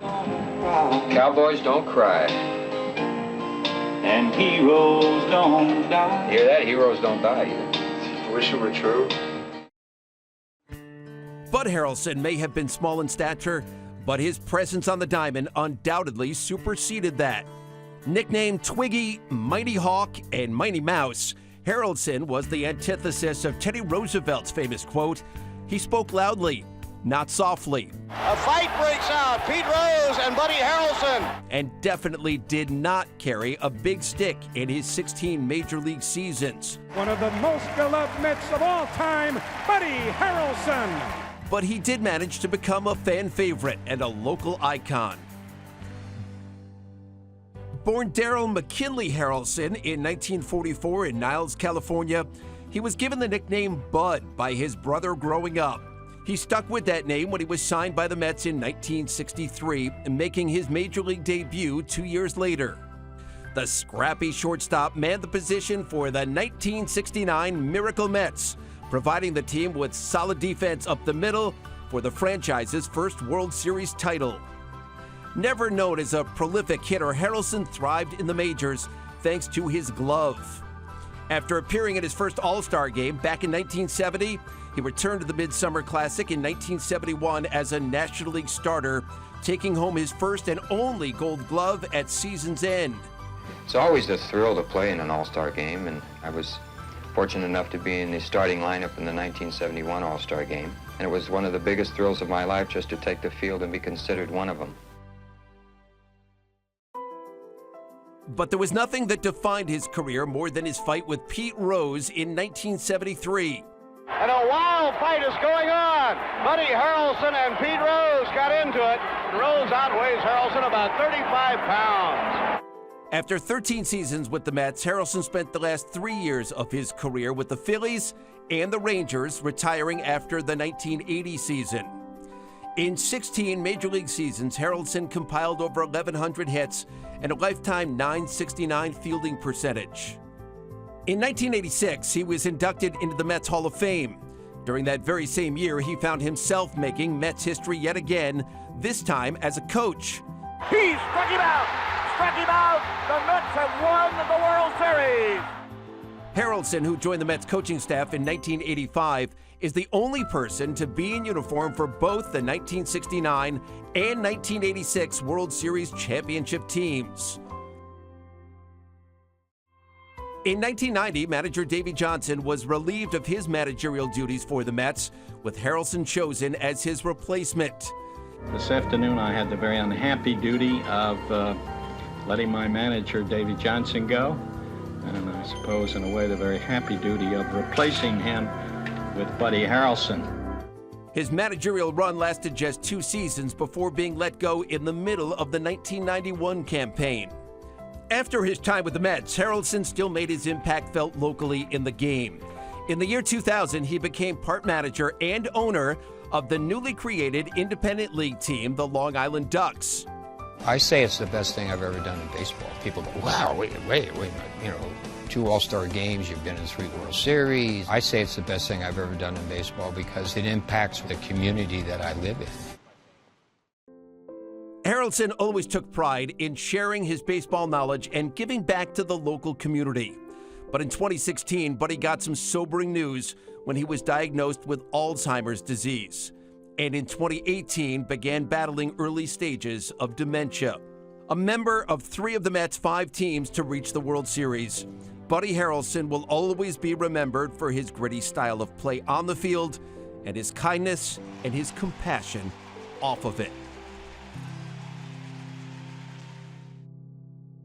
Cowboys don't cry. And heroes don't die. Hear that? Heroes don't die either. I wish it were true. Buddy Harrelson may have been small in stature, but his presence on the diamond undoubtedly superseded that. Nicknamed Twiggy, Mighty Hawk, and Mighty Mouse, Harrelson was the antithesis of Teddy Roosevelt's famous quote, "He spoke loudly, not softly." A fight breaks out, Pete Rose and Buddy Harrelson. And definitely did not carry a big stick in his 16 major league seasons. One of the most beloved Mets of all time, Buddy Harrelson. But he did manage to become a fan favorite and a local icon. Born Darrell McKinley Harrelson in 1944 in Niles, California, he was given the nickname Bud by his brother growing up. He stuck with that name when he was signed by the Mets in 1963, making his major league debut 2 years later. The scrappy shortstop manned the position for the 1969 Miracle Mets, providing the team with solid defense up the middle for the franchise's first World Series title. Never known as a prolific hitter, Harrelson thrived in the majors thanks to his glove. After appearing in his first All-Star game back in 1970, he returned to the Midsummer Classic in 1971 as a National League starter, taking home his first and only Gold Glove at season's end. It's always a thrill to play in an All-Star game, and I was fortunate enough to be in the starting lineup in the 1971 All-Star game. And it was one of the biggest thrills of my life just to take the field and be considered one of them. But there was nothing that defined his career more than his fight with Pete Rose in 1973. And a wild fight is going on. Buddy Harrelson and Pete Rose got into it. Rose outweighs Harrelson about 35 pounds. After 13 seasons with the Mets, Harrelson spent the last 3 years of his career with the Phillies and the Rangers, retiring after the 1980 season. In 16 Major League seasons, Harrelson compiled over 1,100 hits and a lifetime .969 fielding percentage. In 1986, he was inducted into the Mets Hall of Fame. During that very same year, he found himself making Mets history yet again, this time as a coach. He struck him out! Struck him out! The Mets have won the World Series! Harrelson, who joined the Mets coaching staff in 1985, is the only person to be in uniform for both the 1969 and 1986 World Series championship teams. In 1990, manager Davey Johnson was relieved of his managerial duties for the Mets, with Harrelson chosen as his replacement. This afternoon I had the very unhappy duty of letting my manager Davey Johnson go, and I suppose in a way the very happy duty of replacing him with Buddy Harrelson. His managerial run lasted just 2 seasons before being let go in the middle of the 1991 campaign. After his time with the Mets, Harrelson still made his impact felt locally in the game. In the year 2000, he became part manager and owner of the newly created independent league team, the Long Island Ducks. I say it's the best thing I've ever done in baseball. People go, wow, wait a minute, you know, 2 All-Star games, you've been in 3 World Series. I say it's the best thing I've ever done in baseball because it impacts the community that I live in. Harrelson always took pride in sharing his baseball knowledge and giving back to the local community. But in 2016, Buddy got some sobering news when he was diagnosed with Alzheimer's disease, and in 2018 began battling early stages of dementia. A member of 3 of the Mets' 5 teams to reach the World Series, Buddy Harrelson will always be remembered for his gritty style of play on the field and his kindness and his compassion off of it.